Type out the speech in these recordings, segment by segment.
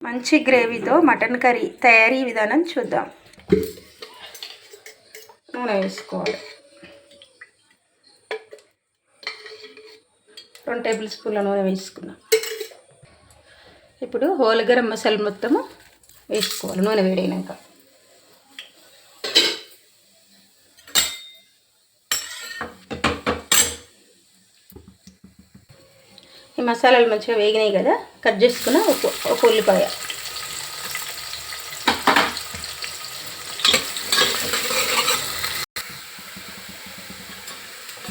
మంచి గ్రేవీతో mutton curry తయారీ విధానం చూద్దాం. నూనె వేసుకోవాలి. 2 టేబుల్ స్పూన్ల నూనె వేసుకున్నాం. ఇప్పుడు హోల్ గరం మసాలా మొత్తము వేసుకోవాలి నూనె వేడైనాక. ఈ మసాలాలు మంచిగా వేగినాయి కదా, కట్ చేసుకున్న ఒక ఉల్లిపాయ,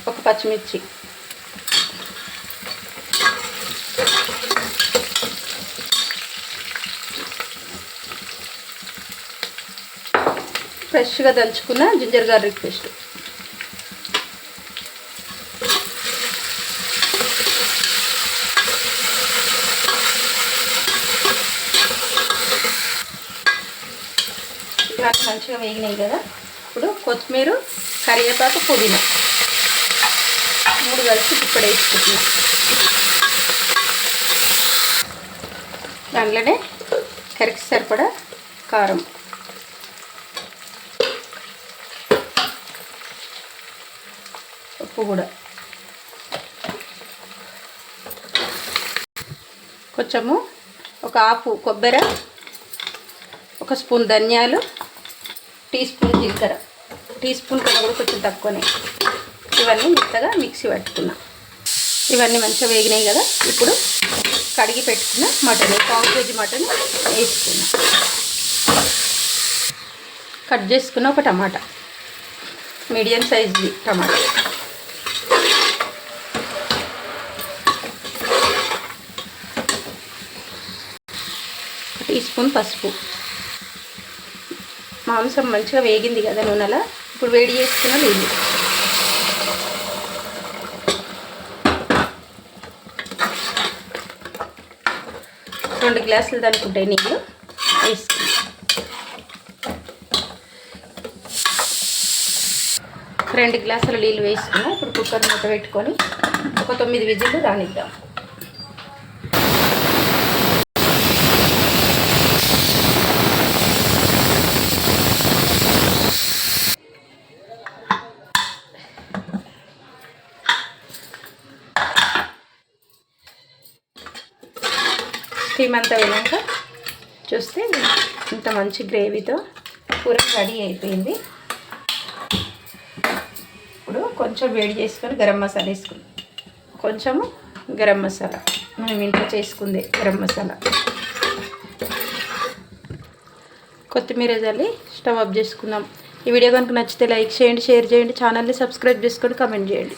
ఒక పచ్చిమిర్చి, ఫ్రెష్గా దంచుకున్న జింజర్ గార్లిక్ పేస్ట్, ఇలాంటి మంచిగా వేగినాయి కదా. ఇప్పుడు కొత్తిమీర, కరివేపాకు, పుదీనా 3 కలిసి ఇప్పుడు వేసుకుంటున్నాం. దాంట్లోనే కరికి సరిపడా కారం, ఉప్పు కూడా, కొంచెము ఒక ఆకు కొబ్బరి, 1 స్పూన్ ధనియాలు, టీ స్పూన్ జీలకర్ర, టీ స్పూన్ కన్నా కూడా కొంచెం తక్కువనే. ఇవన్నీ మెత్తగా మిక్సీ పట్టుకున్నాం. ఇవన్నీ మంచిగా వేగినాయి కదా. ఇప్పుడు కడిగి పెట్టుకున్న మటన్, 1/2 కేజీ మటన్ వేసుకున్నాం. కట్ చేసుకున్న ఒక టమాటా, మీడియం సైజ్ది టమాటా, టీ స్పూన్ పసుపు. మాంసం మంచిగా వేగింది కదా నూనెలో. ఇప్పుడు వేడి చేసుకున్న నీళ్ళు, రెండు గ్లాసులు దానికుంటాయి నీళ్ళు వేసుకుని 2 గ్లాసుల నీళ్ళు వేసుకున్నాం. ఇప్పుడు కుక్కర్ మూత పెట్టుకొని ఒక 9 విజిల్లు రానిద్దాం. స్టీమ్ అంతా వెళ్ళాక చూస్తే ఇంత మంచి గ్రేవీతో కూర రెడీ అయిపోయింది. ఇప్పుడు కొంచెం వేడి చేసుకొని గరం మసాలా వేసుకున్నాం. కొంచెము గరం మసాలా, మనం ఇంట్లో చేసుకుంది గరం మసాలా, కొత్తిమీర జల్లి స్టవ్ ఆఫ్ చేసుకుందాం. ఈ వీడియో కనుక నచ్చితే లైక్ చేయండి, షేర్ చేయండి, ఛానల్ని సబ్స్క్రైబ్ చేసుకొని కామెంట్ చేయండి.